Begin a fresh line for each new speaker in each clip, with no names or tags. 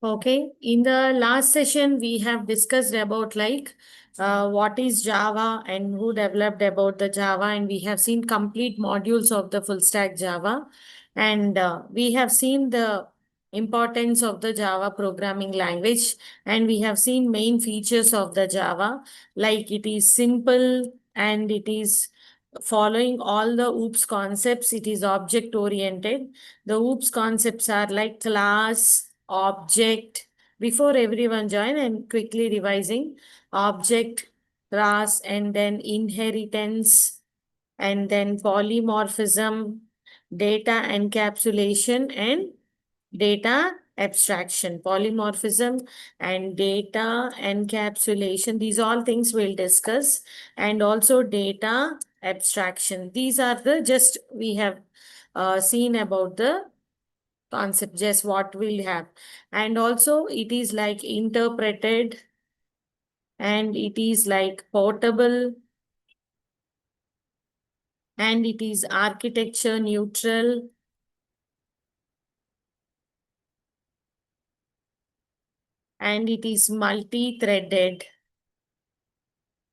Okay, in the last session, we have discussed about what is Java and who developed about the Java, and we have seen complete modules of the full stack Java, and we have seen the importance of the Java programming language, and we have seen main features of the Java, like it is simple and it is following all the OOPS concepts. It is object oriented. The OOPS concepts are like class, object. Before everyone join, I'm quickly revising. Object, class, and then inheritance, and then polymorphism, data encapsulation, and data abstraction. Polymorphism and data encapsulation, these all things we'll discuss, and also data abstraction. These are the just we have seen about the concept, just what we'll have. And also it is like interpreted, and it is like portable, and it is architecture neutral, and it is multi-threaded,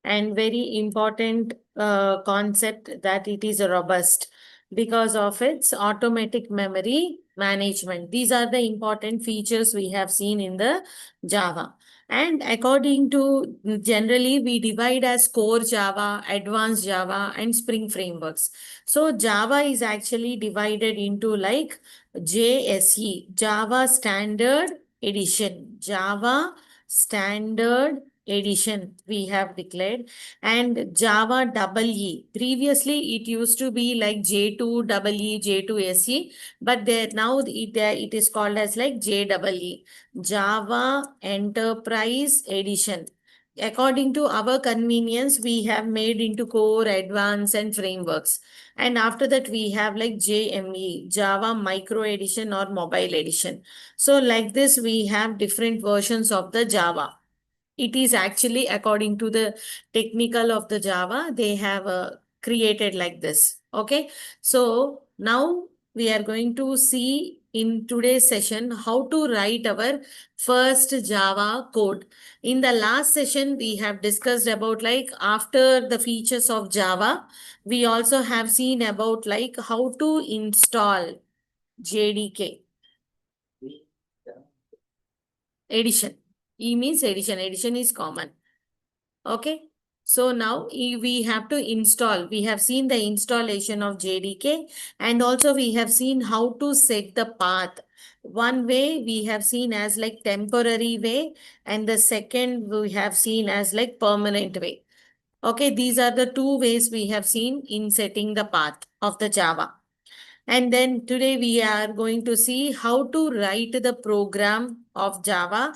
and very important concept that it is robust because of its automatic memory management. These are the important features we have seen in the Java. And according to generally, we divide as core Java, advanced Java, and Spring frameworks. So Java is actually divided into like JSE, Java Standard Edition, Java Standard Edition we have declared, and Java double E. Previously, it used to be like J2 double E, J2 SE, but there now it is called as like J double E, Java Enterprise Edition. According to our convenience, we have made into core, advanced, and frameworks. And after that, we have like JME, Java Micro Edition or Mobile Edition. So like this, we have different versions of the Java. It is actually according to the technical of the Java, they have created like this. Okay. So now we are going to see in today's session how to write our first Java code. In the last session, we have discussed about like after the features of Java, we also have seen about like how to install JDK edition. E means edition. Edition is common. Okay. So now we have to install. We have seen the installation of JDK, and also we have seen how to set the path. One way we have seen as like temporary way, and the second we have seen as like permanent way. Okay, these are the two ways we have seen in setting the path of the Java. And then today we are going to see how to write the program of Java,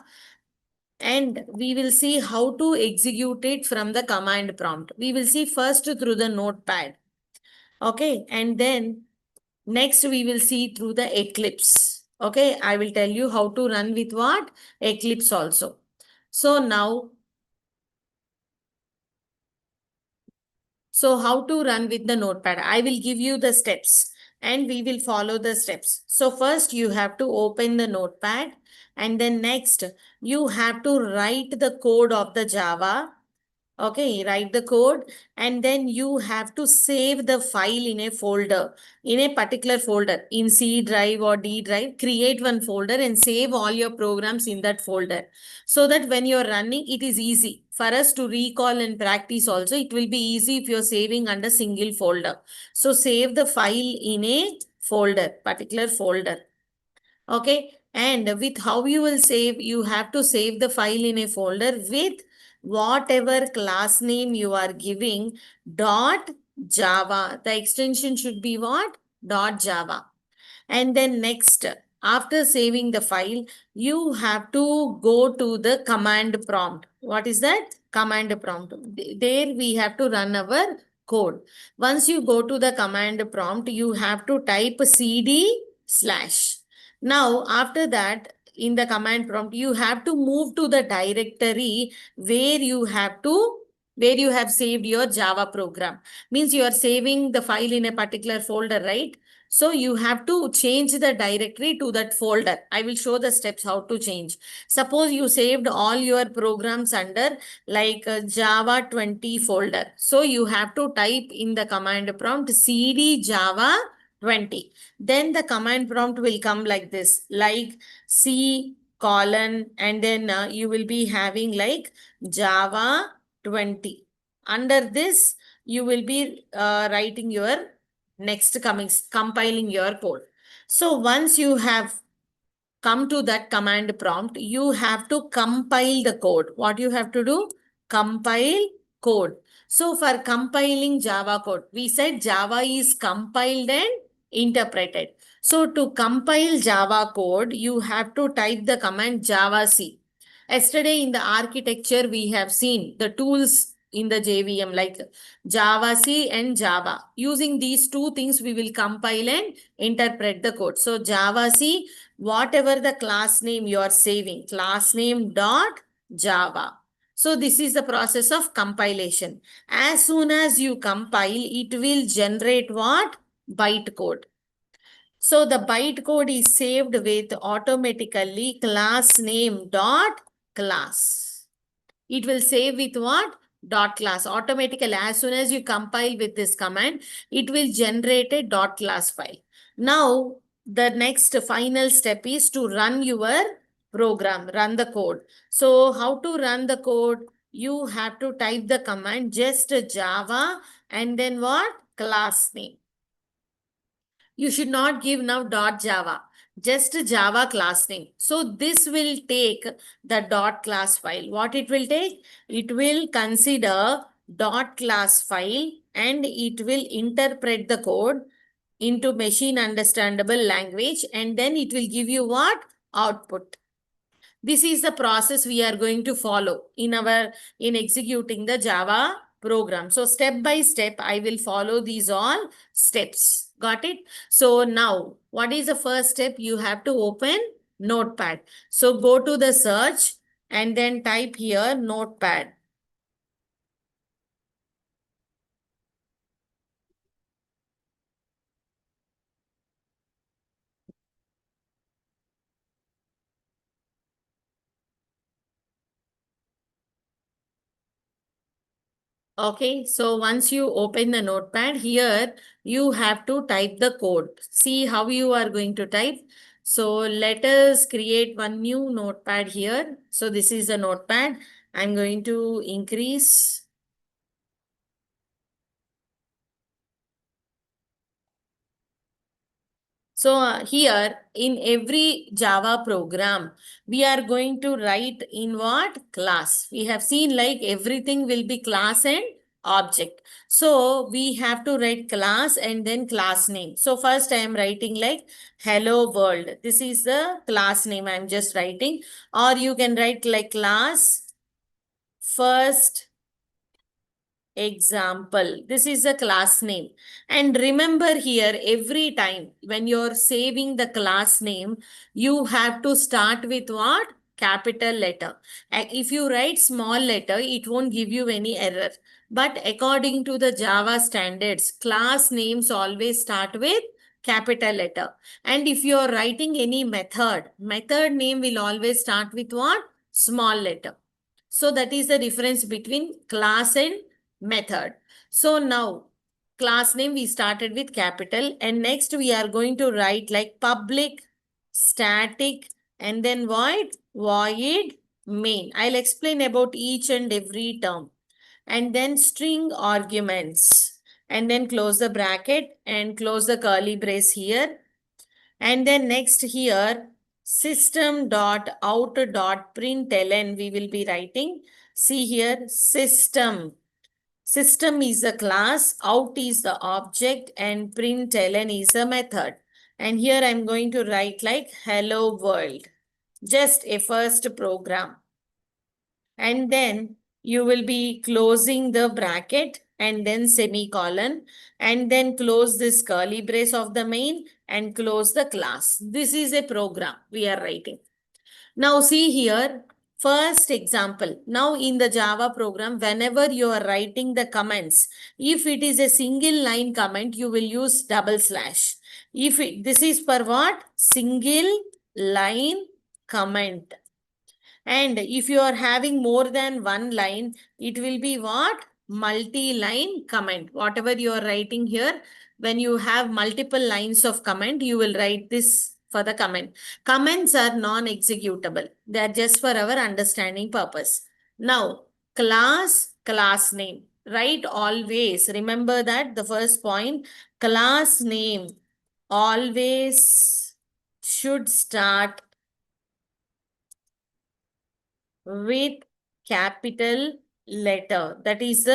and we will see how to execute it from the command prompt. We will see first through the notepad. Okay. And then next we will see through the Eclipse. Okay. I will tell you how to run with what? Eclipse also. So now, how to run with the notepad? I will give you the steps and we will follow the steps. So first you have to open the notepad, and then next you have to write the code of the Java. Okay, write the code, and then you have to save the file in a folder, in a particular folder, in C drive or D drive. Create one folder and save all your programs in that folder, so that when you're running, it is easy for us to recall and practice also. It will be easy if you're saving under single folder. So save the file in a folder, particular folder. Okay. And with how you will save, you have to save the file in a folder with whatever class name you are giving, dot Java. The extension should be what? Dot Java. And then next, after saving the file, you have to go to the command prompt. What is that? Command prompt. There we have to run our code. Once you go to the command prompt, you have to type cd slash. Now, after that, in the command prompt, you have to move to the directory where you have to where you have saved your Java program. Means you are saving the file in a particular folder, right? So you have to change the directory to that folder. I will show the steps how to change. Suppose you saved all your programs under like Java 20 folder. So you have to type in the command prompt cd Java 20. Then the command prompt will come like this, like C colon, and then you will be having like Java 20. Under this, you will be writing your next compiling your code. So once you have come to that command prompt, you have to compile the code. What you have to do? Compile code. So for compiling Java code, we said Java is compiled and interpreted. So to compile Java code, you have to type the command javac. Yesterday in the architecture, we have seen the tools in the JVM like javac and Java. Using these two things, we will compile and interpret the code. So javac, whatever the class name you are saving, class name dot Java. So this is the process of compilation. As soon as you compile, it will generate what? Bytecode. So the bytecode is saved with automatically class name dot class. It will save with what? Dot class. Automatically, as soon as you compile with this command, it will generate a dot class file. Now, the next final step is to run your program, run the code. So how to run the code? You have to type the command just Java and then what? Class name. You should not give now dot Java, just Java class name. So this will take the dot class file. What it will take? It will consider dot class file and it will interpret the code into machine understandable language, and then it will give you what? Output. This is the process we are going to follow in executing the Java program. So step by step, I will follow these all steps. Got it? So now, what is the first step? You have to open Notepad. So go to the search and then type here Notepad. Okay, so once you open the notepad here, you have to type the code. See how you are going to type. So let us create one new notepad here. So this is the notepad. I'm going to increase. So here in every Java program, we are going to write in what? Class. We have seen like everything will be class and object. So we have to write class and then class name. So first I am writing like hello world. This is the class name I'm just writing. Or you can write like class first example. This is a class name. And remember here, every time when you're saving the class name, you have to start with what? Capital letter. And if you write small letter, it won't give you any error. But according to the Java standards, class names always start with capital letter. And if you're writing any method, method name will always start with what? Small letter. So that is the difference between class and method. So now class name we started with capital, and next we are going to write like public static and then void main. I'll explain about each and every term. And then string arguments, and then close the bracket and close the curly brace here. And then next here system dot out dot println we will be writing. See here system. System is a class, out is the object, and println is a method. And here I'm going to write like hello world, just a first program. And then you will be closing the bracket and then semicolon, and then close this curly brace of the main and close the class. This is a program we are writing. Now see here, First example, now in the Java program, whenever you are writing the comments, if it is a single line comment, you will use double slash. This is for what? Single line comment. And if you are having more than one line, it will be what? Multi-line comment. Whatever you are writing here, when you have multiple lines of comment, you will write this for the comment. Comments are non-executable. They are just for our understanding purpose. Now, class name. Write always. Remember that the first point, class name always should start with capital letter. That is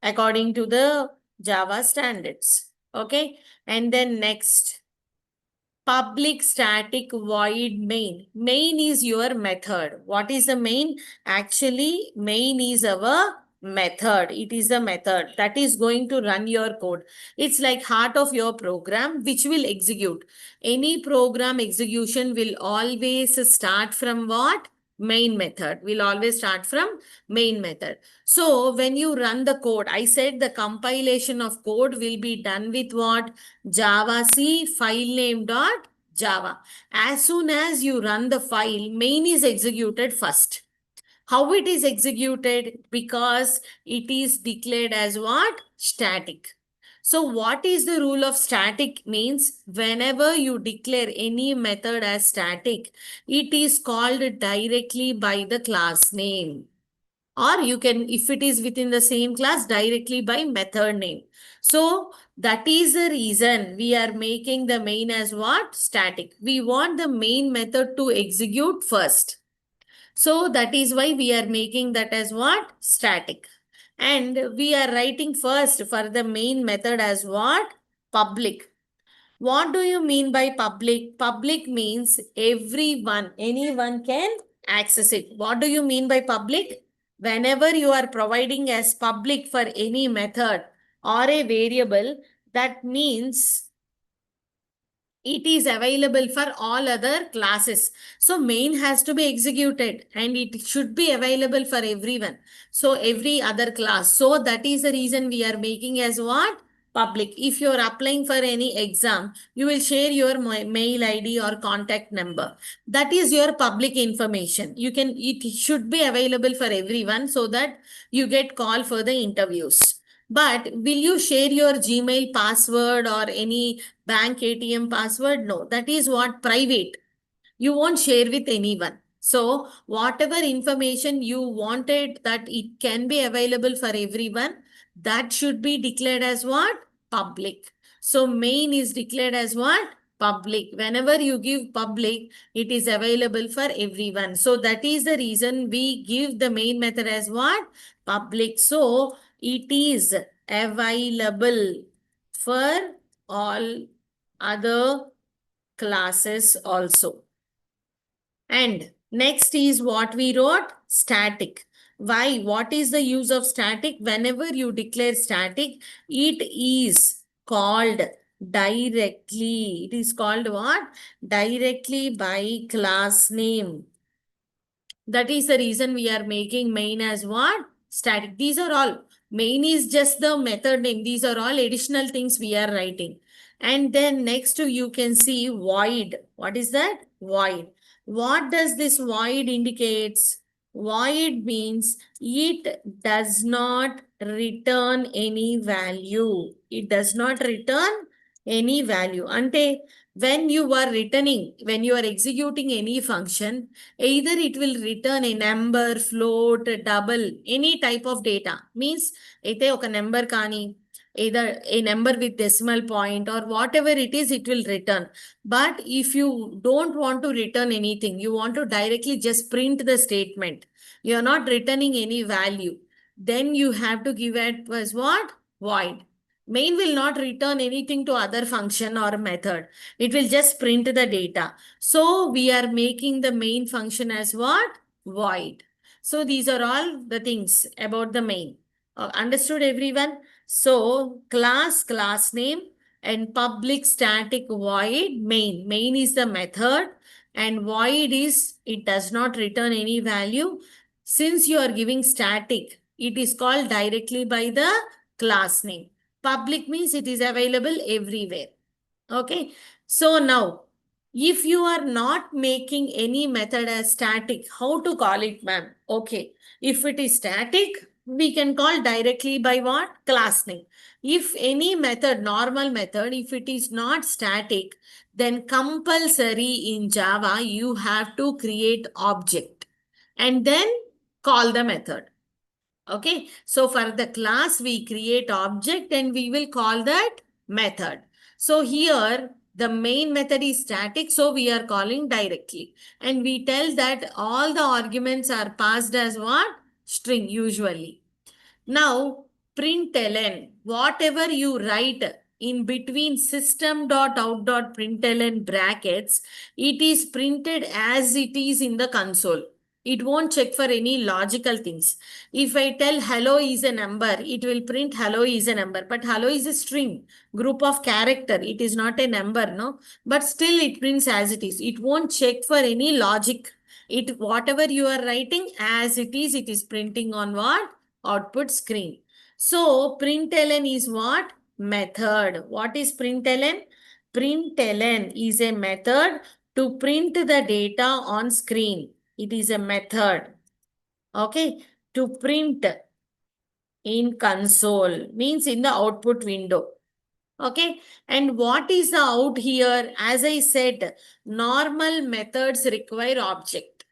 according to the Java standards. Okay. And then next, public static void main. Main is your method. What is the main? Actually, main is our method. It is a method that is going to run your code. It's like heart of your program, which will execute. Any program execution will always start from what? Main method. Will always start from main method. So when you run the code, I said the compilation of code will be done with what? Javac file name dot Java. As soon as you run the file, main is executed first. How it is executed? Because it is declared as what? Static. So what is the rule of static? Means whenever you declare any method as static, it is called directly by the class name. Or you can, if it is within the same class, directly by method name. So that is the reason we are making the main as what? Static. We want the main method to execute first. So that is why we are making that as what? Static. And we are writing first for the main method as what? Public. What do you mean by public? Public means everyone, anyone can access it. What do you mean by public? Whenever you are providing as public for any method or a variable, that means it is available for all other classes. So main has to be executed and it should be available for everyone. So every other class. So that is the reason we are making as what? Public. If you are applying for any exam, you will share your mail ID or contact number. That is your public information. It should be available for everyone so that you get call for the interviews. But will you share your Gmail password or any bank ATM password? No, that is what? Private. You won't share with anyone. So whatever information you wanted that it can be available for everyone, that should be declared as what? Public. So main is declared as what? Public. Whenever you give public, it is available for everyone. So that is the reason we give the main method as what? Public. So it is available for all other classes also. And next is what we wrote? Static. Why? What is the use of static? Whenever you declare static, it is called directly. It is called what? Directly by class name. That is the reason we are making main as what? Static. These are all. Main is just the method name. These are all additional things we are writing. And then next you can see void. What is that? Void. What does this void indicates? Void means it does not return any value. It does not return any value. Ante, when you are executing any function, either it will return a number, float, double, any type of data. Means, either a number kani, either a number with decimal point or whatever it is, it will return. But if you don't want to return anything, you want to directly just print the statement. You are not returning any value. Then you have to give it as what? Void. Main will not return anything to other function or method. It will just print the data. So we are making the main function as what? Void. So these are all the things about the main. Understood everyone? So class name and public static void main. Main is the method And void is, it does not return any value. Since you are giving static, it is called directly by the class name. Public means it is available everywhere. Okay. So now, if you are not making any method as static, how to call it, ma'am? Okay. If it is static, we can call directly by what? Class name. If any method, normal method, if it is not static, then compulsory in Java, you have to create object and then call the method. Okay. So for the class, we create object and we will call that method. So here the main method is static. So we are calling directly. And we tell that all the arguments are passed as what? String usually. Now, println, whatever you write in between system.out.println brackets, it is printed as it is in the console. It won't check for any logical things. If I tell hello is a number, it will print hello is a number. But hello is a string, group of character. It is not a number, no? But still it prints as it is. It won't check for any logic. It whatever you are writing as it is printing on what? Output screen. So println is what? Method. What is println? Println is a method to print the data on screen. It is a method. Okay. To print in console means in the output window. Okay. And what is the out here? As I said, normal methods require object.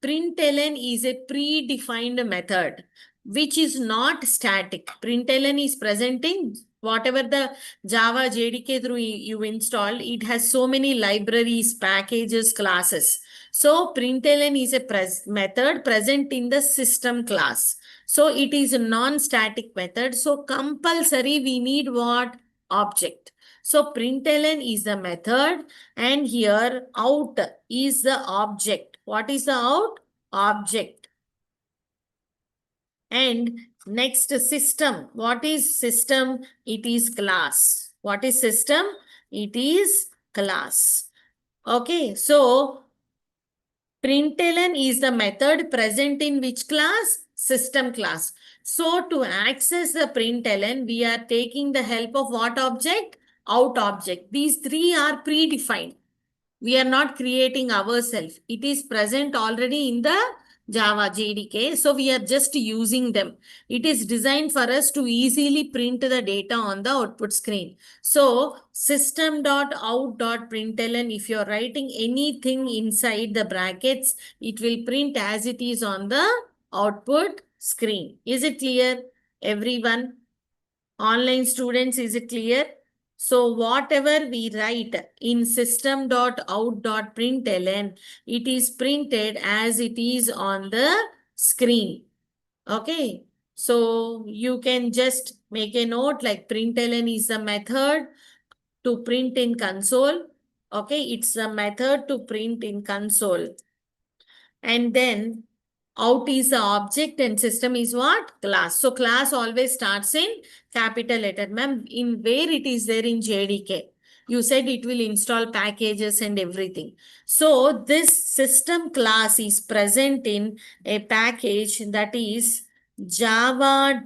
Println is a predefined method which is not static. Println is present in whatever the Java JDK through you installed. It has so many libraries, packages, classes. So println is a method present in the system class. So it is a non-static method. So compulsory we need what? Object. So println is the method and here out is the object. What is the out? Object. And next system. What is system? It is class. What is system? It is class. Okay. So println is the method present in which class? System class. So to access the println, we are taking the help of what object? Out object. These three are predefined. We are not creating ourselves. It is present already in the Java JDK. So we are just using them. It is designed for us to easily print the data on the output screen. So system.out.println, if you're writing anything inside the brackets, it will print as it is on the output screen. Is it clear, everyone? Online students, is it clear? So whatever we write in system.out.println, it is printed as it is on the screen. Okay. So you can just make a note like println is a method to print in console. Okay. It's a method to print in console. And then out is the object and system is what? Class. So class always starts in capital letter. Ma'am, in where it is there in JDK? You said it will install packages and everything. So this system class is present in a package that is java.lang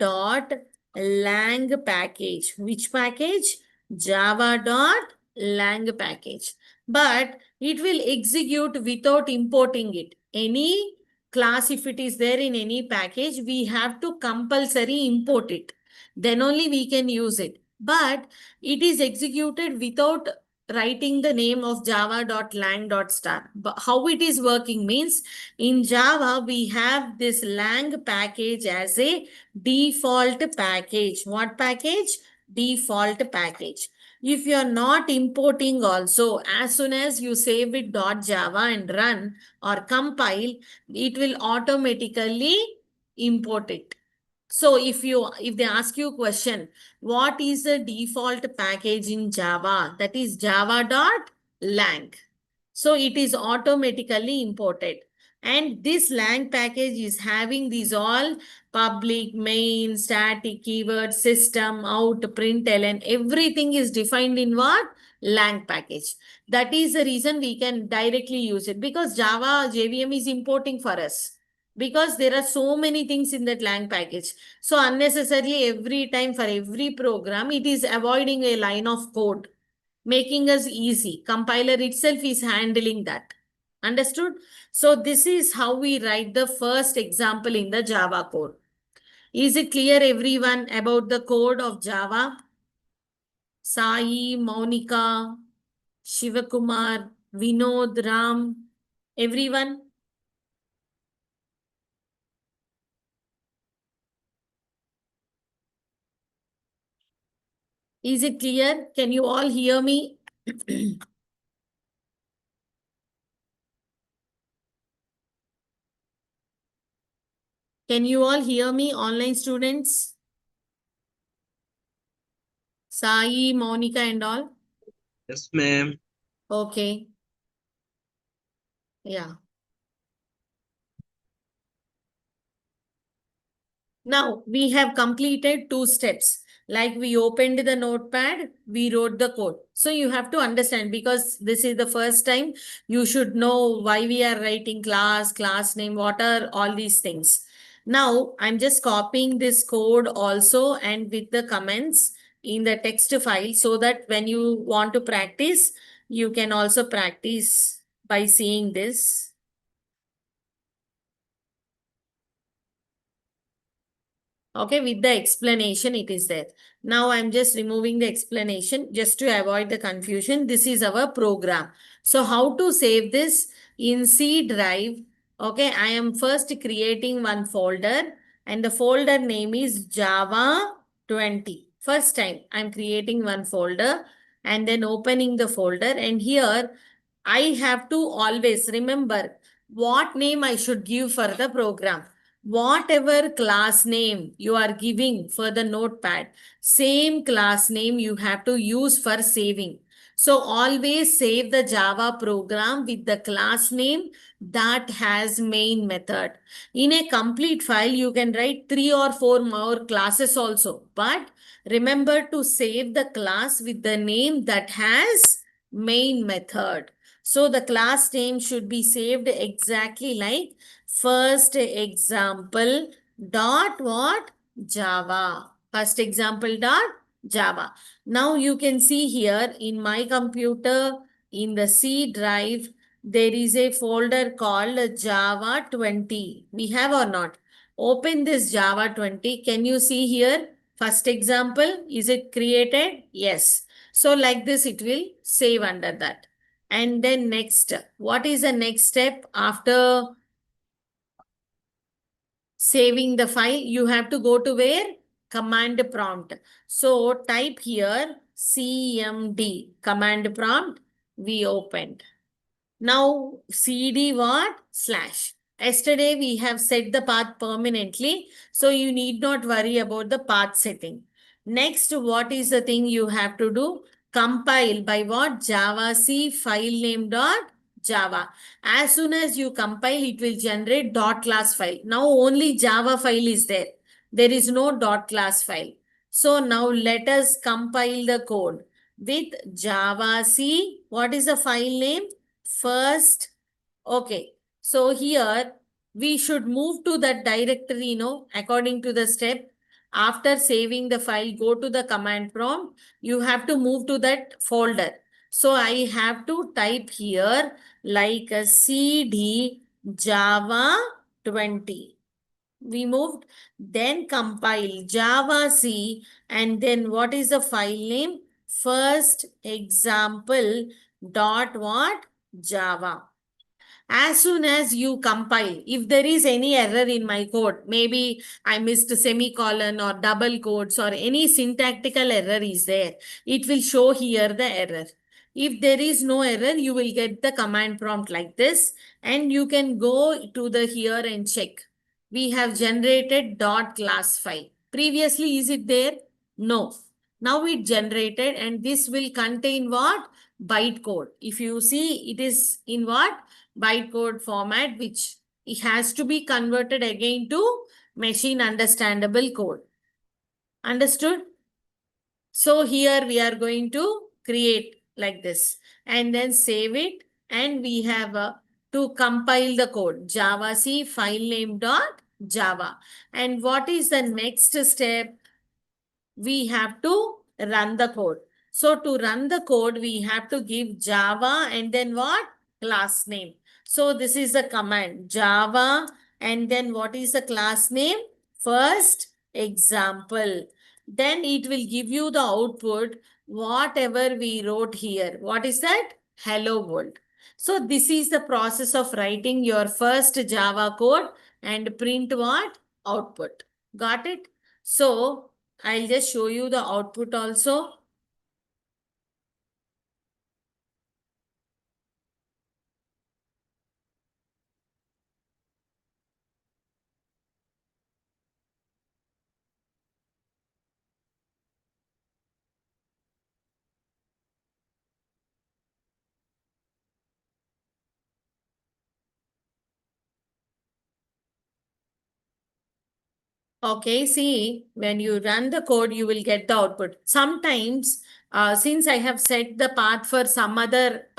package. Which package? Java.lang package. But it will execute without importing it. Any class, if it is there in any package, we have to compulsory import it. Then only we can use it. But it is executed without writing the name of java.lang.star. But how it is working means in Java, we have this lang package as a default package. What package? Default package. If you are not importing also, as soon as you save it .java and run or compile, it will automatically import it. So if they ask you a question, what is the default package in Java? That is java.lang. So it is automatically imported. And this lang package is having these all public, main, static, keyword, system, out, println, everything is defined in what? Lang package. That is the reason we can directly use it, because Java JVM is importing for us, because there are so many things in that lang package. So unnecessarily every time for every program, it is avoiding a line of code, making us easy. Compiler itself is handling that. Understood? So this is how we write the first example in the Java code. Is it clear everyone about the code of Java? Sai, Monica, Shivakumar, Vinod, Ram, everyone? Is it clear? Can you all hear me? Can you all hear me, online students? Sai, Monica and all?
Yes, ma'am.
Okay. Yeah. Now we have completed two steps. Like we opened the notepad, we wrote the code. So you have to understand, because this is the first time, you should know why we are writing class, class name, what are all these things. Now I'm just copying this code also and with the comments in the text file, so that when you want to practice, you can also practice by seeing this. Okay, with the explanation, it is there. Now I'm just removing the explanation just to avoid the confusion. This is our program. So how to save this in C drive? Okay, I am first creating one folder, and the folder name is Java 20. First time I'm creating one folder and then opening the folder, and here I have to always remember what name I should give for the program. Whatever class name you are giving for the notepad, same class name you have to use for saving. So always save the Java program with the class name that has main method. In a complete file, you can write 3 or 4 more classes also. But remember to save the class with the name that has main method. So the class name should be saved exactly like first example dot what? Java. First example dot Java. Now you can see here in my computer, in the C drive, there is a folder called Java 20. We have or not? Open this Java 20. Can you see here? First example, is it created? Yes. So like this, it will save under that. And then next, what is the next step after saving the file? You have to go to where? Command prompt. So type here CMD, command prompt, we opened. Now cd what? Slash. Yesterday we have set the path permanently, so you need not worry about the path setting. Next, what is the thing you have to do? Compile by what? Javac file name dot Java. As soon as you compile, it will generate dot class file. Now only Java file is there. There is no dot class file. So now let us compile the code with Javac. What is the file name? First, okay. So here we should move to that directory, according to the step. After saving the file, go to the command prompt. You have to move to that folder. So I have to type here like a cd Java 20. We moved, then compile Javac, and then what is the file name? First example dot what? Java. As soon as you compile, if there is any error in my code, maybe I missed a semicolon or double quotes or any syntactical error is there, it will show here the error. If there is no error, you will get the command prompt like this, and you can go to the here and check. We have generated dot class file. Previously, is it there? No. Now it generated, and this will contain what? Bytecode. If you see, it is in what? Bytecode format, which it has to be converted again to machine understandable code. Understood? So here we are going to create like this and then save it, and we have to compile the code java c file name dot java. And what is the next step? We have to run the code. So to run the code, we have to give Java and then what? Class name. So this is the command Java and then what is the class name? First example. Then it will give you the output, whatever we wrote here. What is that? Hello world. So this is the process of writing your first Java code and print what? Output. Got it? So I'll just show you the output also. Okay, see, when you run the code, you will get the output. Sometimes, since I have set the path for some other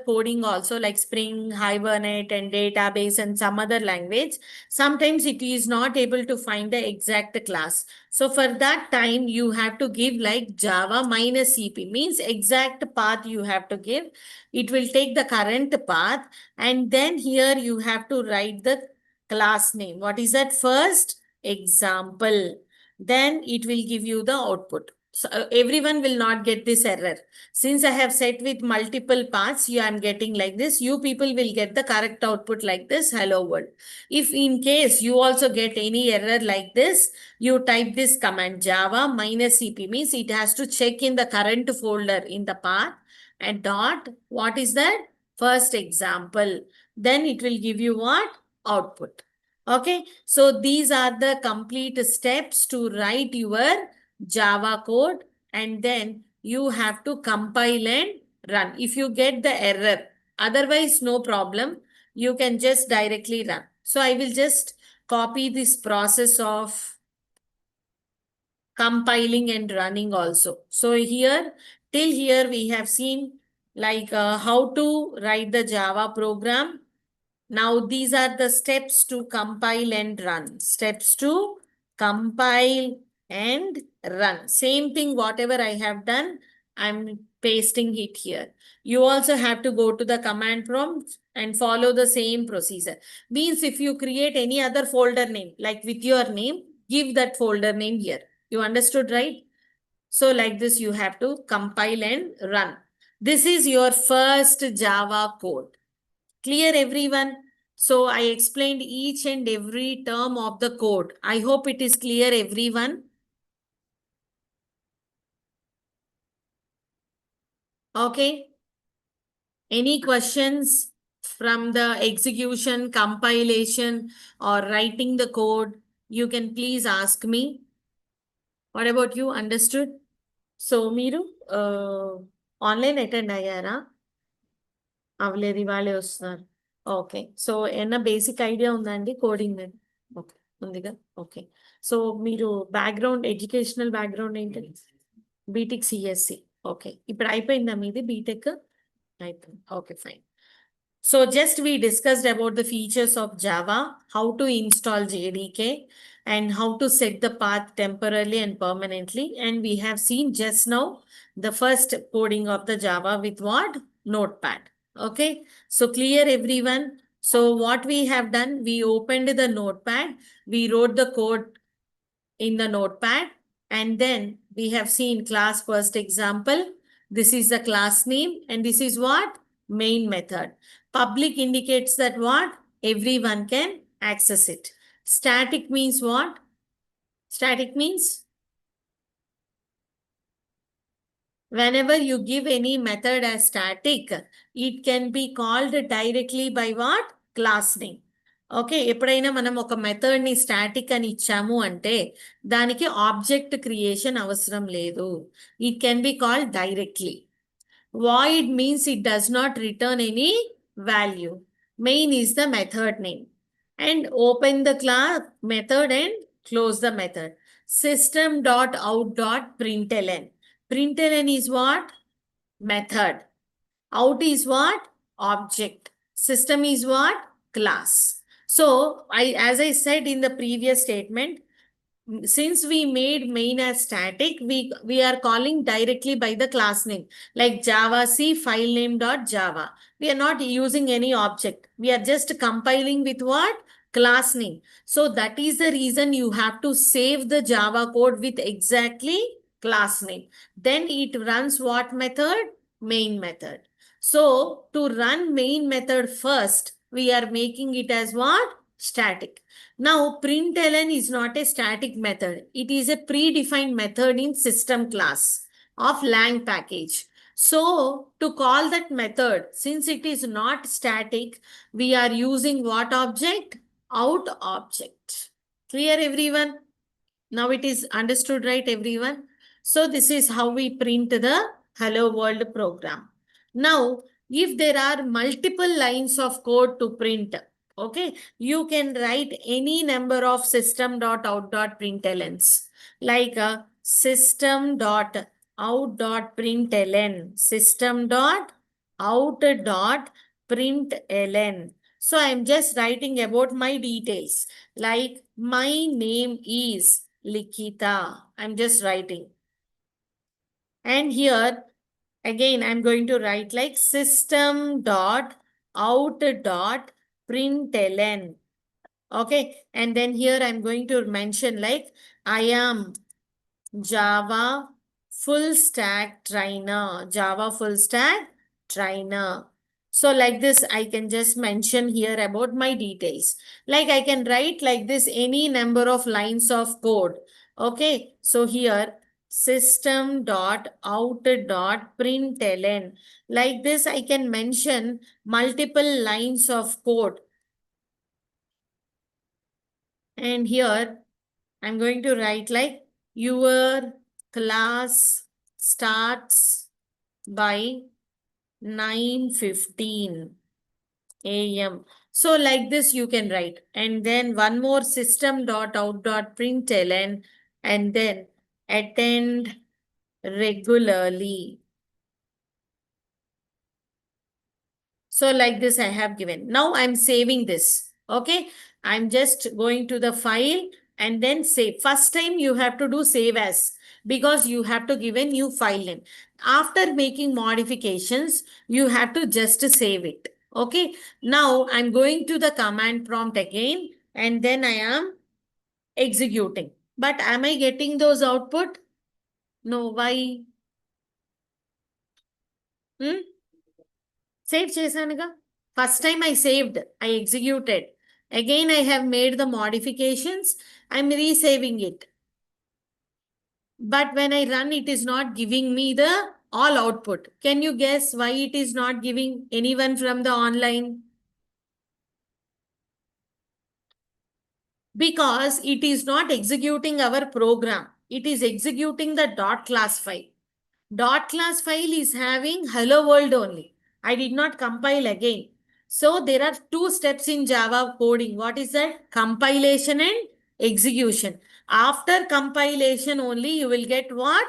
coding also like Spring, Hibernate and database and some other language, sometimes it is not able to find the exact class. So for that time, you have to give like Java minus CP, means exact path you have to give. It will take the current path and then here you have to write the class name. What is that? First example. Then it will give you the output. So everyone will not get this error. Since I have set with multiple paths, I am getting like this. You people will get the correct output like this, hello world. If in case you also get any error like this, you type this command Java minus CP, means it has to check in the current folder in the path and dot, what is that? First example. Then it will give you what? Output. Okay, so these are the complete steps to write your Java code, and then you have to compile and run. If you get the error, otherwise no problem, you can just directly run. So I will just copy this process of compiling and running also. So here, till here we have seen like how to write the Java program. Now these are the steps to compile and run. Steps to compile and run. Same thing, whatever I have done, I'm pasting it here. You also have to go to the command prompt and follow the same procedure. Means if you create any other folder name, like with your name, give that folder name here. You understood, right? So like this, you have to compile and run. This is your first Java code. Clear, everyone? So I explained each and every term of the code. I hope it is clear, everyone. Okay. Any questions from the execution, compilation, or writing the code? You can please ask me. What about you? Understood? So, మీరు online attend అయ్యారా? అవలేదు, ఇవాళే వస్తున్నారు. Okay, so ఏమన్నా basic idea ఉందా అండి coding మీద? Okay, ఉందిగా. ఓకే, సో మీరు బ్యాక్గ్రౌండ్, ఎడ్యుకేషనల్ బ్యాక్గ్రౌండ్ ఏంటి? BTech CSC. ఓకే, ఇప్పుడు అయిపోయిందా మీది బీటెక్? అయిపోయింది. Okay, fine. So just we discussed about the features of Java, how to install JDK, and how to set the path temporarily and permanently. And we have seen just now the first coding of the Java with what? Notepad. Okay, so clear, everyone? So what we have done, we opened the Notepad, we wrote the code in the Notepad, and then we have seen class first example. This is the class name, and this is what? Main method. Public indicates that what? Everyone can access it. Static means what? Static means whenever you give any method as static, it can be called directly by what? Class name. Okay, ఎప్పుడైనా మనం ఒక మెథడ్ని static అని ఇచ్చాము అంటే దానికి object creation అవసరం లేదు. It can be called directly. Void means it does not return any value. Main is the method name. And open the class method and close the method. System.out.println. Println is what? Method. Out is what? Object. System is what? Class. So, as I said in the previous statement, since we made main as static, we are calling directly by the class name, like Java C file name dot Java. We are not using any object. We are just compiling with what? Class name. So that is the reason you have to save the Java code with exactly class name. Then it runs what method? Main method. So to run main method first, we are making it as what? Static. Now, println is not a static method. It is a predefined method in system class of lang package. So, to call that method, since it is not static, we are using what object? Out object. Clear, everyone? Now it is understood, right, everyone? So this is how we print the Hello World program. Now, if there are multiple lines of code to print, okay, you can write any number of system.out.printlns, like system.out.println, system.out.println. So I'm just writing about my details, like my name is Likita. I'm just writing. And here again, I'm going to write like system.out.println. Okay. And then here I'm going to mention like I am Java full stack trainer. Java full stack trainer. So like this, I can just mention here about my details. Like I can write like this any number of lines of code. Okay. So here system.out.println. Like this, I can mention multiple lines of code. And here I'm going to write like your class starts by 9:15 a.m. So like this you can write. And then one more system.out.println and then attend regularly. So like this I have given. Now I'm saving this. Okay. I'm just going to the file and then save. First time you have to do save as because you have to give a new file name. After making modifications, you have to just save it. Okay. Now I'm going to the command prompt again and then I am executing. But am I getting those output? No. Why? Save చేశానుగా. First time I saved, I executed. Again, I have made the modifications. I'm resaving it. But when I run, it is not giving me the all output. Can you guess why it is not giving anyone from the online? Because it is not executing our program. It is executing the dot class file. Dot class file is having hello world only. I did not compile again. So there are two steps in Java coding. What is that? Compilation and execution. After compilation only, you will get what?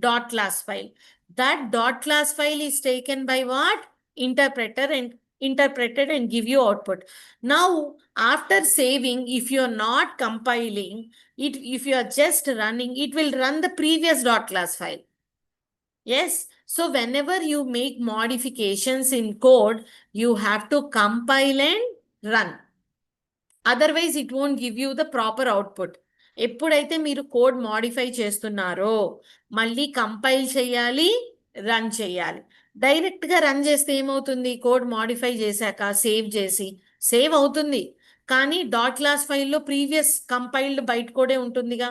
Dot class file. That dot class file is taken by what? Interpreter and interpreted and give you output. Now, after saving, if you are not compiling it, if you are just running, it will run the previous dot class file. Yes. So whenever you make modifications in code, you have to compile and run. Otherwise, it won't give you the proper output. ఎప్పుడైతే మీరు code modify చేస్తున్నారో మళ్ళీ compile చేయాలి, run చేయాలి. డైరెక్ట్గా run చేస్తే ఏమవుతుంది? Code modify చేశాక సేవ్ చేసి సేవ్ అవుతుంది. కానీ డాట్ క్లాస్ ఫైల్లో ప్రీవియస్ కంపైల్డ్ బైట్ కోడే ఉంటుందిగా,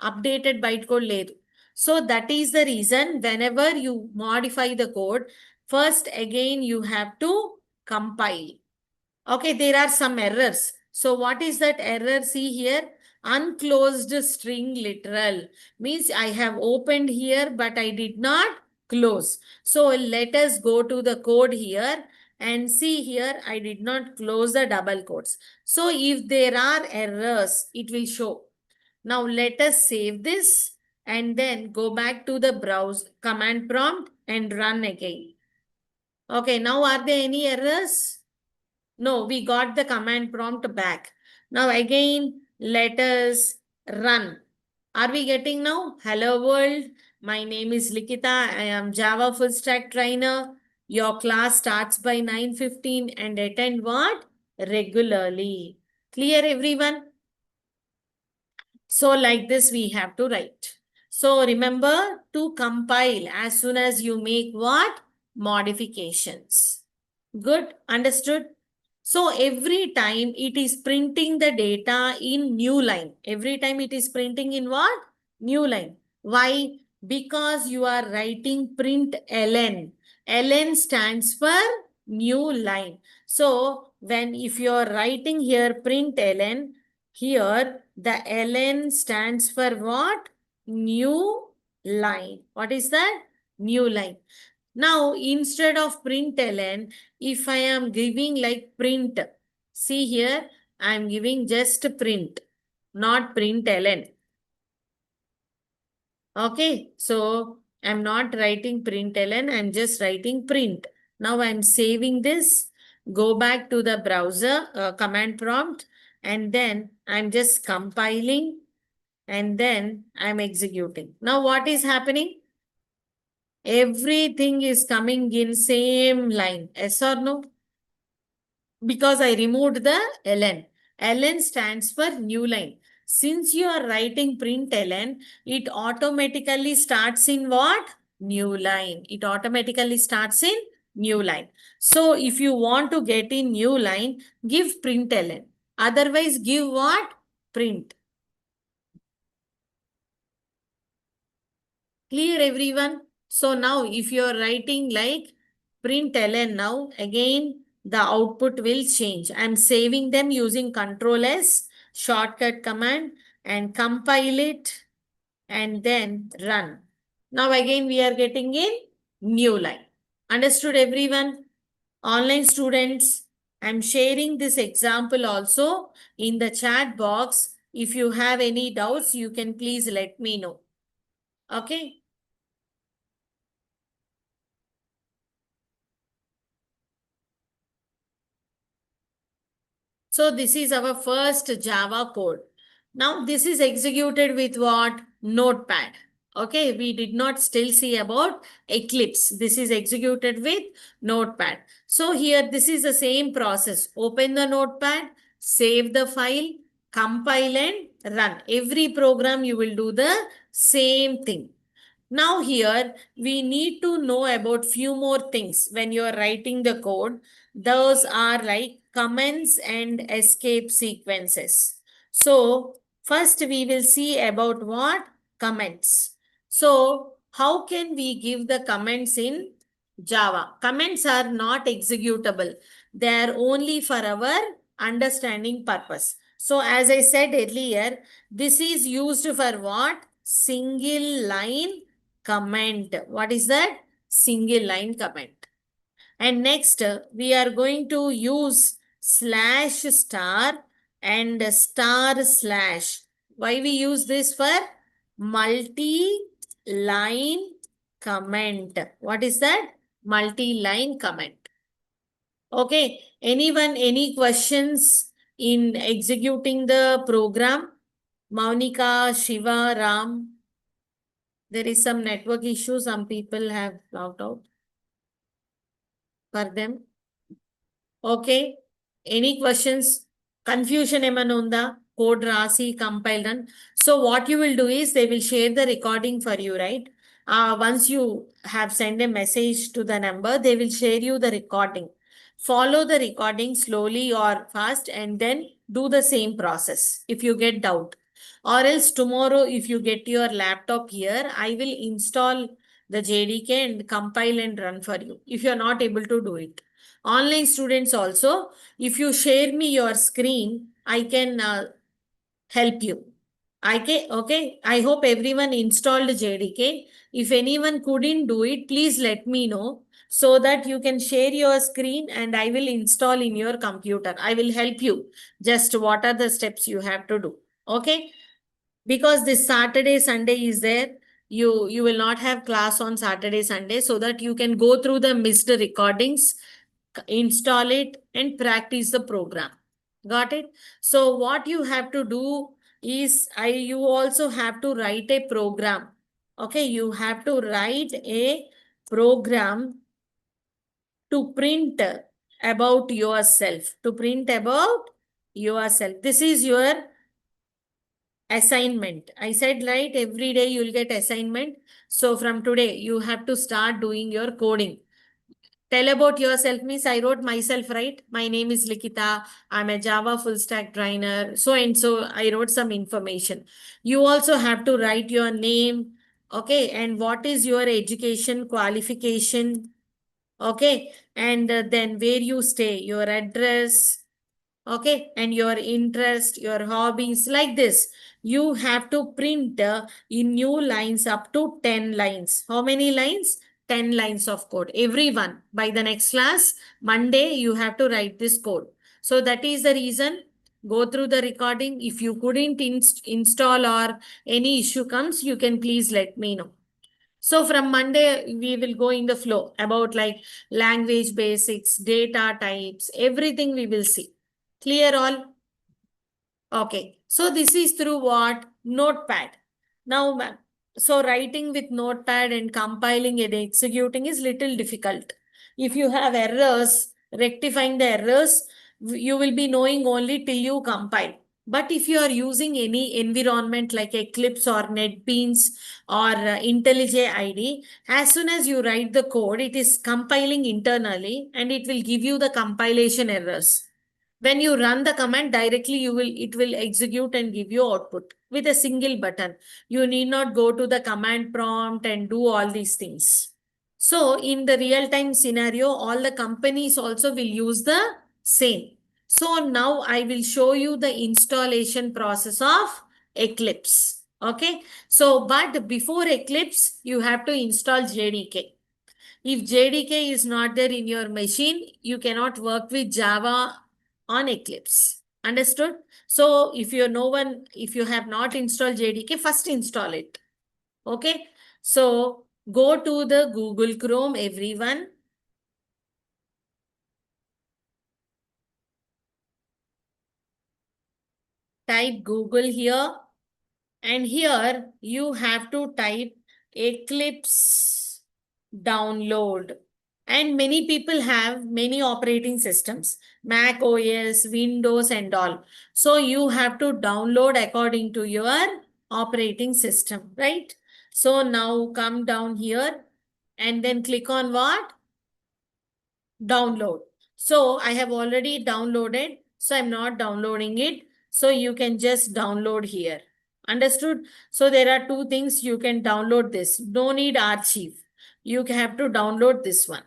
అప్డేటెడ్ బైట్ కోడ్ లేదు. So that is the reason whenever you modify the code, first again you have to compile. Okay, there are some errors. So what is that error? See here, unclosed string literal means I have opened here but I did not close. So let us go to the code here And see here, I did not close the double quotes. So if there are errors, it will show. Now let us save this and then go back to the browse command prompt and run again. Okay, now are there any errors? No, we got the command prompt back. Now again, let us run. Are we getting now? Hello world. My name is Likita. I am Java full stack trainer. Your class starts by 9:15 and attend what? Regularly. Clear everyone? So like this we have to write. So remember to compile as soon as you make what? Modifications. Good, understood? So every time it is printing the data in new line. Every time it is printing in what? New line. Why? Because you are writing print ln. ln stands for new line. So when if you are writing here print ln, here the ln stands for what? New line. What is that? New line. Now, instead of println, if I am giving like print, see here, I am giving just print, not println. Okay, so I'm not writing println, I'm just writing print. Now I'm saving this, go back to the browser command prompt, and then I'm just compiling, and then I'm executing. Now what is happening? Everything is coming in same line. Yes or no? Because I removed the ln. ln stands for new line. Since you are writing print ln, it automatically starts in what? New line. It automatically starts in new line. So if you want to get in new line, give print ln. Otherwise, give what? Print. Clear everyone? So now if you are writing like print ln now, again the output will change. I'm saving them using Control S, shortcut command, and compile it and then run. Now again we are getting in new line. Understood everyone? Online students, I'm sharing this example also in the chat box. If you have any doubts, you can please let me know. Okay. So this is our first Java code. Now this is executed with what? Notepad. Okay, we did not still see about Eclipse. This is executed with Notepad. So here this is the same process. Open the Notepad, save the file, compile and run. Every program you will do the same thing. Now here we need to know about few more things when you are writing the code. Those are like comments and escape sequences. So first we will see about what? Comments. So how can we give the comments in Java? Comments are not executable. They are only for our understanding purpose. So as I said earlier, this is used for what? Single line comment. What is that? Single line comment. And next, we are going to use slash star and star slash. Why we use this for? Multi-line comment. What is that? Multi-line comment. Okay. Anyone, any questions in executing the program? Maunika, Shiva, Ram. There is some network issue. Some people have logged out for them. Okay. Any questions? Confusion emanunda? Code rasi compile run. So what you will do is they will share the recording for you, right? Once you have sent a message to the number, they will share you the recording. Follow the recording slowly or fast and then do the same process if you get doubt. Or else tomorrow, if you get your laptop here, I will install the JDK and compile and run for you if you are not able to do it. Online students also, if you share me your screen, I can help you. Okay. I hope everyone installed JDK. If anyone couldn't do it, please let me know so that you can share your screen and I will install in your computer. I will help you. Just what are the steps you have to do. Okay. Because this Saturday, Sunday is there. You will not have class on Saturday, Sunday, so that you can go through the missed recordings, install it and practice the program. Got it? So what you have to do is you also have to write a program. Okay, you have to write a program to print about yourself. To print about yourself. This is your assignment. I said, right, every day you'll get assignment. So from today, you have to start doing your coding. Tell about yourself means I wrote myself, right? My name is Likita. I'm a Java full stack trainer. So and so I wrote some information. You also have to write your name. Okay. And what is your education qualification? Okay. And then where you stay, your address. Okay. And your interest, your hobbies, like this. You have to print in new lines up to 10 lines. How many lines? 10 lines of code. Everyone, by the next class, Monday, you have to write this code. So that is the reason. Go through the recording. If you couldn't install or any issue comes, you can please let me know. So from Monday, we will go in the flow about like language basics, data types, everything we will see. Clear all? Okay. So this is through what? Notepad. Now, so writing with Notepad and compiling and executing is little difficult. If you have errors, rectifying the errors, you will be knowing only till you compile. But if you are using any environment like Eclipse or NetBeans or IntelliJ IDE, as soon as you write the code, it is compiling internally and it will give you the compilation errors. When you run the command directly, it will execute and give you output with a single button. You need not go to the command prompt and do all these things. So in the real-time scenario, all the companies also will use the same. So now I will show you the installation process of Eclipse. Okay. So, but before Eclipse, you have to install JDK. If JDK is not there in your machine, you cannot work with Java on Eclipse. Understood? So if if you have not installed JDK, first install it. Okay. So go to the Google Chrome, everyone. Type Google here. And here you have to type Eclipse download. And many people have many operating systems, Mac OS, Windows and all. So you have to download according to your operating system, right? So now come down here and then click on what? Download. So I have already downloaded. So I'm not downloading it. So you can just download here. Understood? So there are two things you can download this. No need archive. You have to download this one.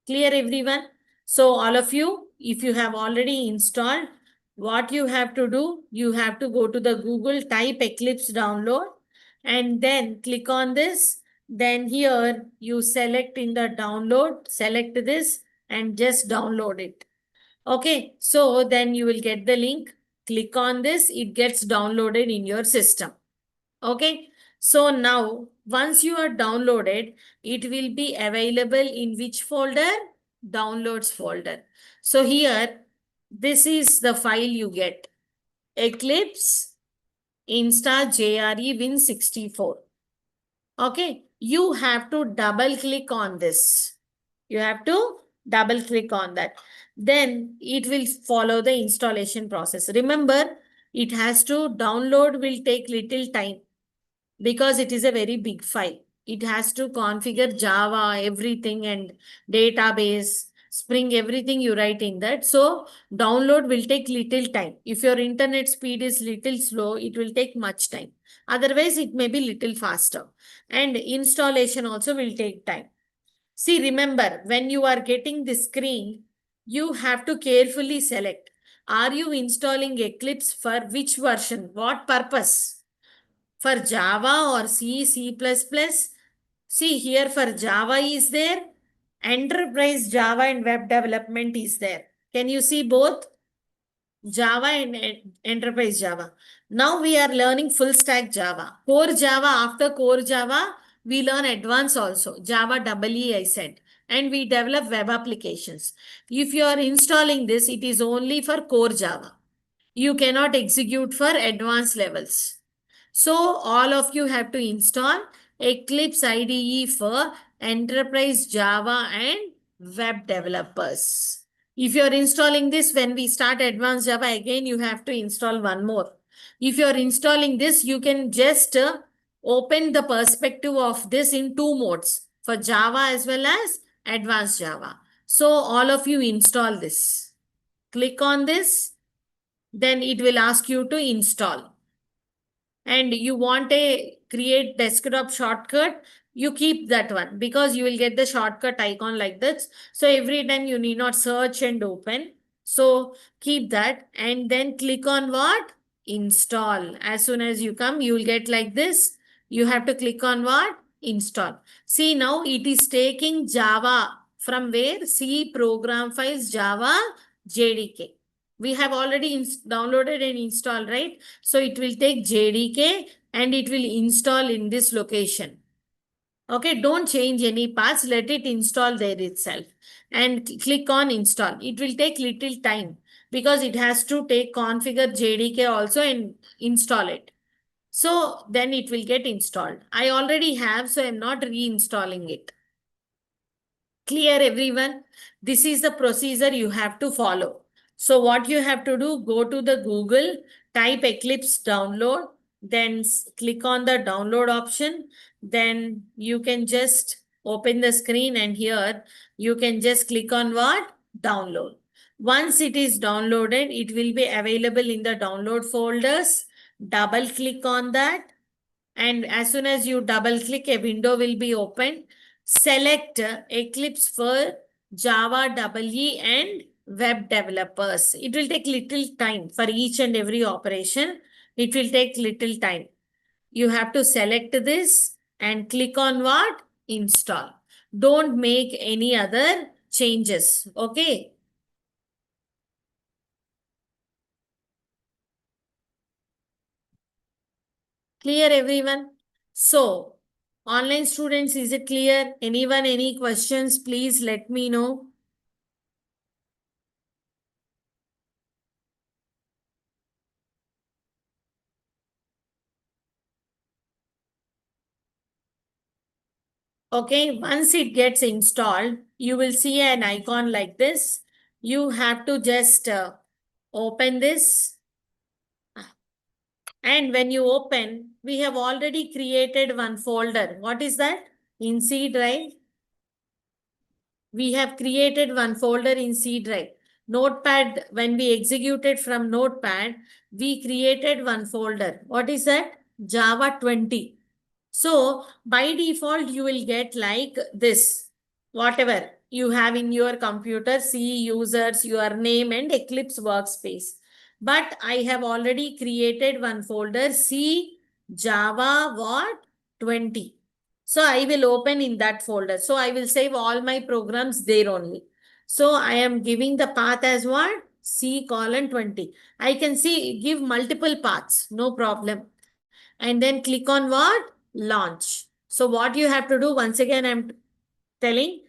Clear everyone? So all of you, if you have already installed, what you have to do, you have to go to the Google, type Eclipse download and then click on this. Then here you select in the download, select this and just download it. Okay, so then you will get the link. Click on this, it gets downloaded in your system. Okay, so now once you are downloaded, it will be available in which folder? Downloads folder. So here, this is the file you get. Eclipse Insta JRE Win64. Okay, you have to double click on this. You have to double click on that. Then it will follow the installation process. Remember, it has to download will take little time because it is a very big file. It has to configure Java, everything and database, Spring, everything you write in that. So download will take little time. If your internet speed is little slow, it will take much time. Otherwise, it may be little faster. And installation also will take time. See, remember, when you are getting the screen, you have to carefully select. Are you installing Eclipse for which version? What purpose? For Java or C, C++, see here for Java is there, enterprise Java and web development is there. Can you see both? Java and enterprise Java. Now we are learning full stack Java. Core Java, after core Java, we learn advanced also. Java EE, I said. And we develop web applications. If you are installing this, it is only for core Java. You cannot execute for advanced levels. So all of you have to install Eclipse IDE for enterprise Java and web developers. If you're installing this, when we start advanced Java, again, you have to install one more. If you're installing this, you can just open the perspective of this in two modes for Java as well as advanced Java. So all of you install this. Click on this, then it will ask you to install. And you want a create desktop shortcut, you keep that one because you will get the shortcut icon like this. So every time you need not search and open. So keep that and then click on what? Install. As soon as you come, you will get like this. You have to click on what? Install. See now it is taking Java from where? C program files Java JDK. We have already downloaded and installed, right? So it will take JDK and it will install in this location. Okay, don't change any paths. Let it install there itself and click on install. It will take little time because it has to take configure JDK also and install it. So then it will get installed. I already have, so I'm not reinstalling it. Clear everyone? This is the procedure you have to follow. So what you have to do, go to the Google, type Eclipse download, then click on the download option. Then you can just open the screen and here you can just click on what? Download. Once it is downloaded, it will be available in the download folders. Double click on that. And as soon as you double click, a window will be opened. Select Eclipse for Java EE and web developers. It will take little time for each and every operation. It will take little time. You have to select this and click on what? Install. Don't make any other changes. Okay. Clear everyone? So, online students, is it clear? Anyone, any questions, please let me know. Okay, once it gets installed, you will see an icon like this. You have to just open this. And when you open, we have already created one folder. What is that? In C drive. We have created one folder in C drive. Notepad, when we executed from Notepad, we created one folder. What is that? Java 20. So by default, you will get like this, whatever you have in your computer, C users, your name and Eclipse workspace. But I have already created one folder, C Java what? 20. So I will open in that folder. So I will save all my programs there only. So I am giving the path as what? C:20. I can see give multiple paths, no problem. And then click on what? Launch. So what you have to do, once again, I'm telling,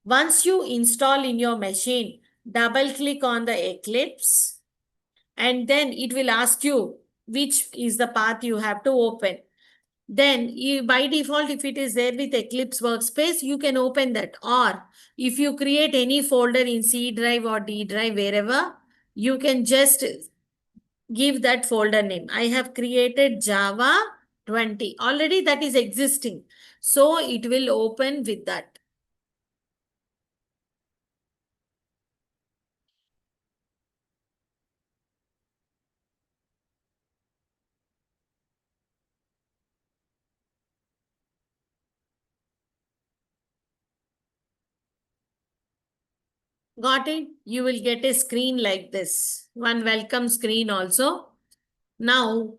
once you install in your machine, double click on the Eclipse and then it will ask you which is the path you have to open. Then by default, if it is there with Eclipse workspace, you can open that. Or if you create any folder in C drive or D drive, wherever, you can just give that folder name. I have created Java 20. Already that is existing. So it will open with that. Got it? You will get a screen like this. One welcome screen also. Now,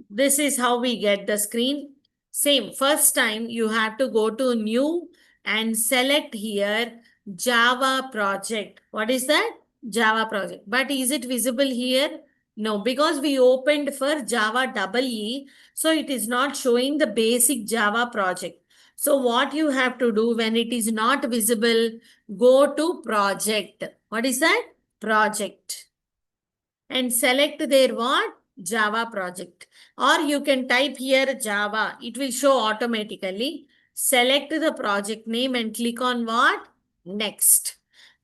This is how we get the screen. Same, first time you have to go to new and select here Java project. What is that? Java project. But is it visible here? No, because we opened for Java EE, so it is not showing the basic Java project. So what you have to do when it is not visible, go to project. What is that? Project. And select their what? Java project. Or you can type here Java. It will show automatically. Select the project name and click on what? Next.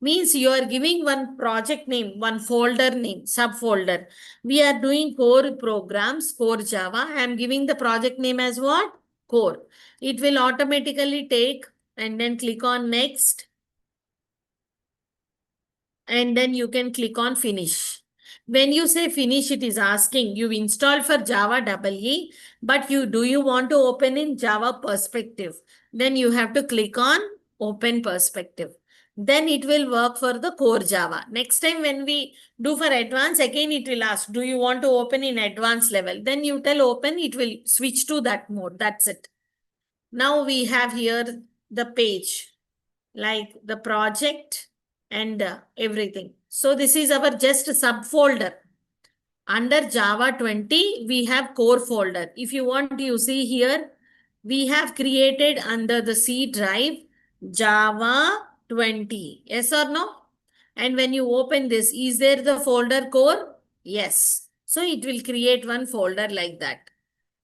Means you are giving one project name, one folder name, subfolder. We are doing core programs, core Java. I am giving the project name as what? Core. It will automatically take and then click on next. And then you can click on finish. When you say finish, it is asking you installed for Java EE, but do you want to open in Java Perspective? Then you have to click on open perspective. Then it will work for the core Java. Next time when we do for advanced, again it will ask, do you want to open in advanced level? Then you tell open, it will switch to that mode. That's it. Now we have here the page, like the project and everything. So this is our just subfolder. Under Java 20, we have core folder. If you want, you see here, we have created under the C drive Java 20. Yes or no? And when you open this, is there the folder core? Yes. So it will create one folder like that.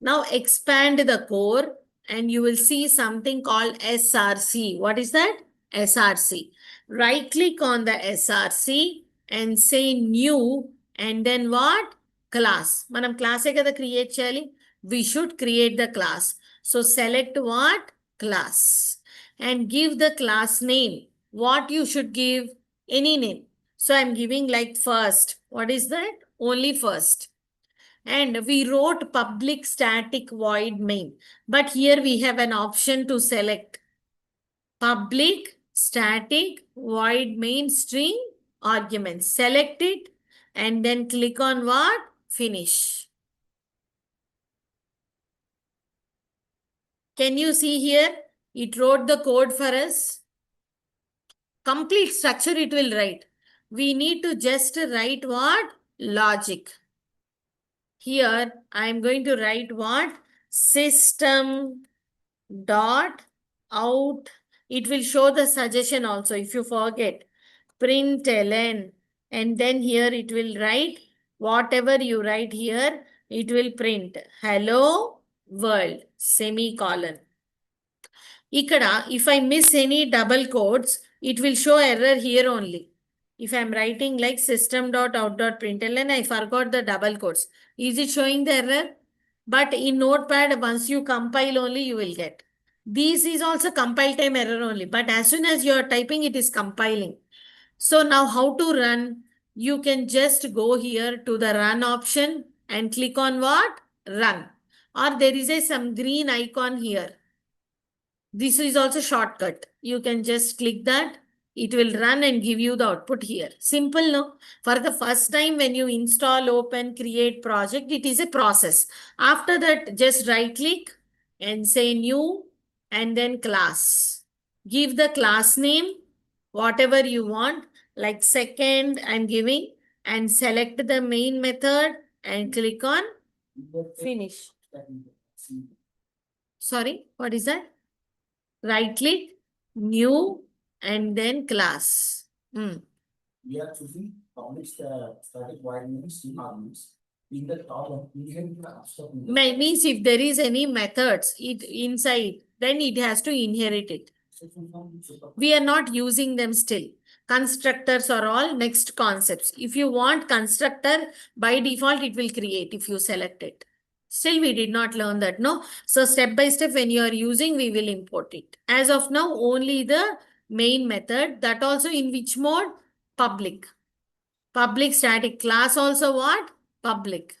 Now expand the core and you will see something called SRC. What is that? SRC. Right click on the SRC and say new and then what? Class. Manam class e kada create cheyali. We should create the class. So select what? Class. And give the class name. What you should give? Any name. So I'm giving like first. What is that? Only first. And we wrote public static void main. But here we have an option to select public static void main string arguments. Select it and then click on what? Finish. Can you see here? It wrote the code for us. Complete structure it will write. We need to just write what? Logic. Here I am going to write what? System dot out. It will show the suggestion also if you forget. Println. And then here it will write whatever you write here, it will print. Hello world, semicolon. Ikkada, if I miss any double quotes, it will show error here only. If I'm writing like system.out.println, I forgot the double quotes. Is it showing the error? But in Notepad, once you compile only, you will get. This is also compile time error only. But as soon as you are typing, it is compiling. So now how to run? You can just go here to the run option and click on what? Run. Or there is some green icon here. This is also shortcut. You can just click that. It will run and give you the output here. Simple, no? For the first time when you install, open, create project, it is a process. After that, just right click and say new and then class. Give the class name, whatever you want. Like second, I'm giving and select the main method and click on finish. Sorry, what is that? Right click, new, and then class.
We are choosing public static void main string arguments. In the top, inherit the abstract.
Means if there is any methods inside, then it has to inherit it. We are not using them still. Constructors are all next concepts. If you want constructor, by default, it will create if you select it. Still, we did not learn that, no? So step by step, when you are using, we will import it. As of now, only the main method, that also in which mode? Public. Public static class also what? Public.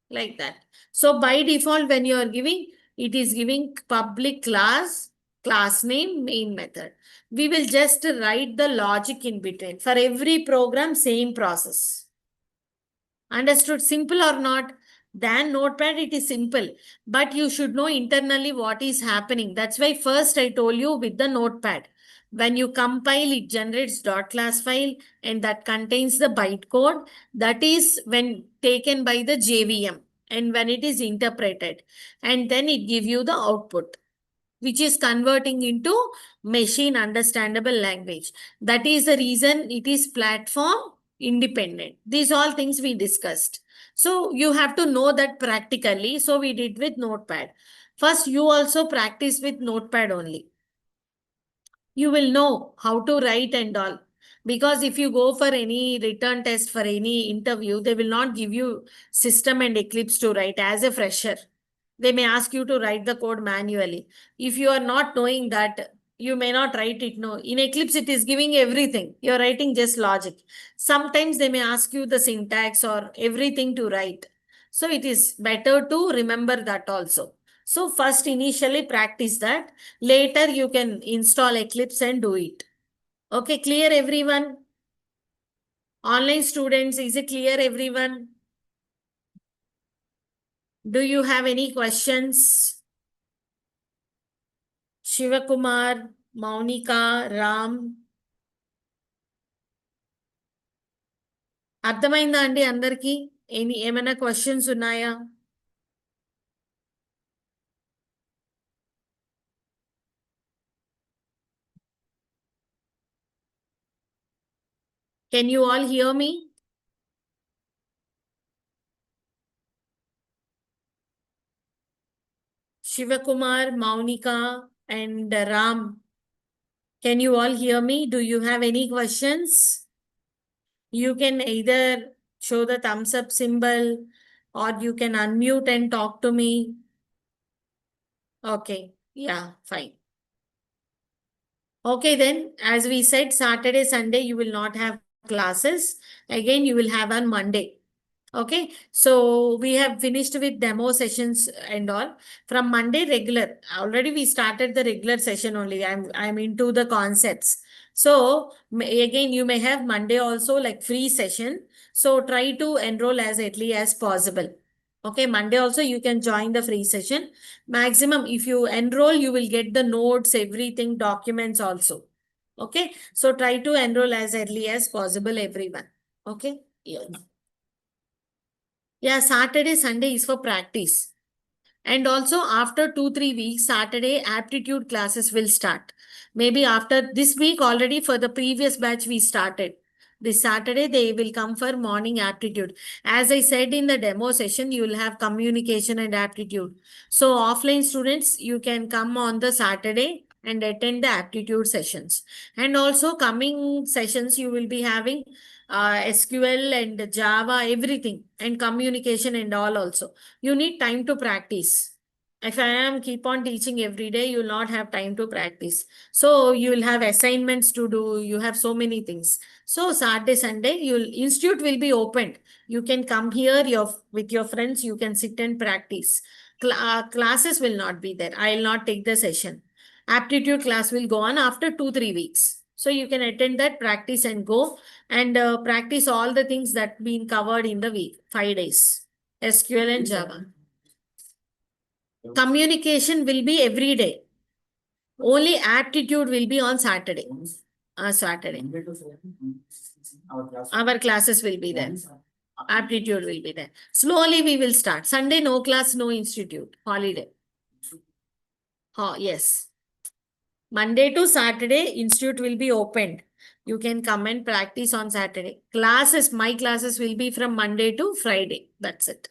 Like that. So by default, when you are giving, it is giving public class name, main method. We will just write the logic in between. For every program, same process. Understood? Simple or not? Than Notepad, it is simple, but you should know internally what is happening. That's why first I told you with the Notepad. When you compile, it generates .class file and that contains the bytecode. That is when taken by the JVM and when it is interpreted. And then it gives you the output, which is converting into machine understandable language. That is the reason it is platform independent. These all things we discussed. So you have to know that practically. So we did with Notepad. First, you also practice with Notepad only. You will know how to write and all. Because if you go for any return test for any interview, they will not give you system and Eclipse to write as a fresher. They may ask you to write the code manually. If you are not knowing that, you may not write it. No, in Eclipse, it is giving everything. You're writing just logic. Sometimes they may ask you the syntax or everything to write. So it is better to remember that also. So first initially practice that. Later you can install Eclipse and do it. Okay, clear everyone? Online students, is it clear everyone? Do you have any questions? Shivakumar, Maunika, Ram. అర్థమైందా అండి అందరికి? ఏమైనా questions ఉన్నాయా? Can you all hear me? Shivakumar, Maunika, and Ram. Can you all hear me? Do you have any questions? You can either show the thumbs up symbol or you can unmute and talk to me. Okay, yeah, fine. Okay, then, as we said, Saturday, Sunday, you will not have classes. Again, you will have on Monday. Okay, so we have finished with demo sessions and all. From Monday, regular. Already we started the regular session only. I'm into the concepts. So again, you may have Monday also like free session. So try to enroll as early as possible. Okay, Monday also you can join the free session. Maximum, if you enroll, you will get the notes, everything, documents also. Okay, so try to enroll as early as possible, everyone. Okay, yeah. Yeah, Saturday, Sunday is for practice. And also after 2-3 weeks, Saturday aptitude classes will start. Maybe after this week already for the previous batch we started. This Saturday, they will come for morning aptitude. As I said in the demo session, you will have communication and aptitude. So offline students, you can come on the Saturday and attend the aptitude sessions. And also coming sessions, you will be having SQL and Java, everything, and communication and all also. You need time to practice. If I am keep on teaching every day, you will not have time to practice. So you will have assignments to do. You have so many things. So Saturday, Sunday, institute will be opened. You can come here with your friends. You can sit and practice. Classes will not be there. I will not take the session. Aptitude class will go on after 2-3 weeks. So you can attend that, practice and go and practice all the things that been covered in the week, 5 days. SQL and Java. Communication will be every day. Only aptitude will be on Saturday. Saturday. Our classes will be there. Aptitude will be there. Slowly we will start. Sunday, no class, no institute. Holiday. Oh, yes. Monday to Saturday, institute will be opened. You can come and practice on Saturday. My classes will be from Monday to Friday. That's it.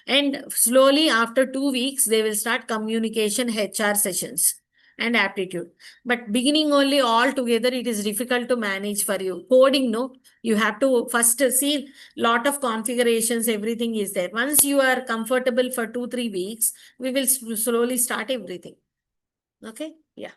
And slowly after 2 weeks, they will start communication HR sessions and aptitude. But beginning only all together, it is difficult to manage for you. Coding, no, you have to first see lot of configurations, everything is there. Once you are comfortable for 2-3 weeks, we will slowly start everything. Okay, yeah.